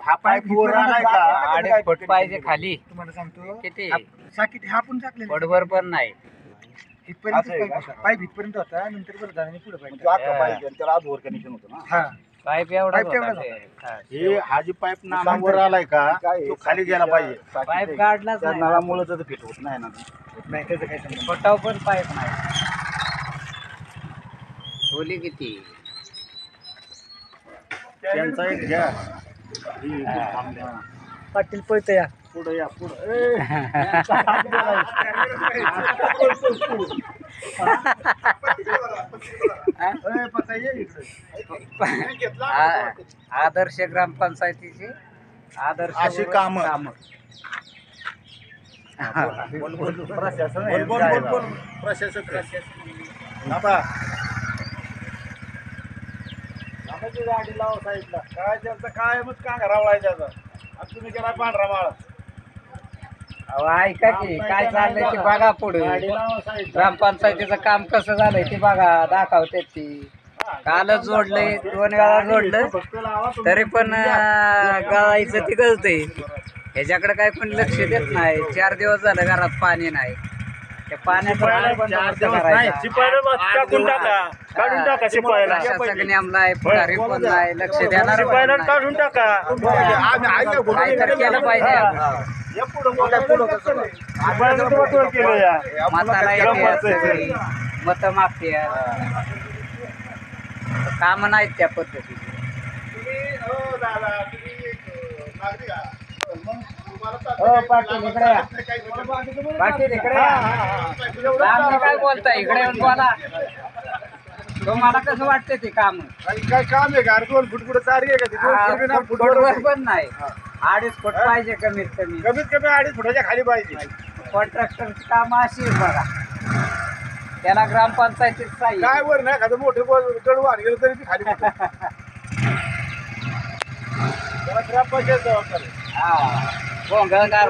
हा पाईप वर आलाय का? 2.5 फूट पाहिजे खाली. तुम्हाला सांगतो किती साकीट हा पण टाकलेला फुटभर पण नाही. इथपर्यंत पाईप इथपर्यंत होता नंतर बरं झालं पुढे पाईप त्याला आत वर कनेक्शन होतं ना. हा पाईप एवढा पाईप तेवढाच हे हा जी पाईप नामावर आलाय का तो खाली गेला पाहिजे. पाईप काढलाच त्या नाही. नळामुळे तर फिट होत नाही ना. नाही त्याचं काही संबंध फटाव पण पाईप नाही. खोली किती त्यांचा एक घ्या. पाटील पळत या पुढे या पुढे. आदर्श ग्रामपंचायतीची आदर्श अशी कामं. प्रशासक गाडी लावा साईडला. काय त्याचं काय मग का घरावळायचं आता तुम्ही केला पांढरा माळ. अहो ऐका की काय चाललंय ते बघा पुढे. ग्रामपंचायतीचं काम कसं झालंय ते बघा दाखवते ती. कालच जोडलंय 2 वेळा जोडलं तरी पण गळायचं ती गळतंय. ह्याच्याकडे काय पण लक्ष देत नाही. 4 दिवस झालं घरात पाणी नाही. त्या पाण्याचा बंदोबस्त करायचा. प्रशासक नेमलाय पुढारी पण नाही लक्ष देणार काढून टाका. काहीतरी केलं पाहिजे. मत मागते काम नाहीत त्या पद्धतीने. पाटील इकडे या. पाटील इकडे या. काय बोलताय इकडे येऊन बोला. तुम्हाला कसं वाटतं ते काम? काय काम आहे का? 2 फूट पुढे चारी आहे का? फुटवर पण नाही. 2.5 फूट पाहिजे कमीत कमी. कमीत कमी 2.5 फुटाच्या खाली पाहिजे. कॉन्ट्रॅक्टरची काम अशी आहे बघा. त्याला ग्रामपंचायतीत साई काय वर नाही एखादं मोठे गड वाढ गेलं तरी ती खाली पडतं. त्याला ग्रामपंचायत जबाबदार आहे. हा भोंगळगार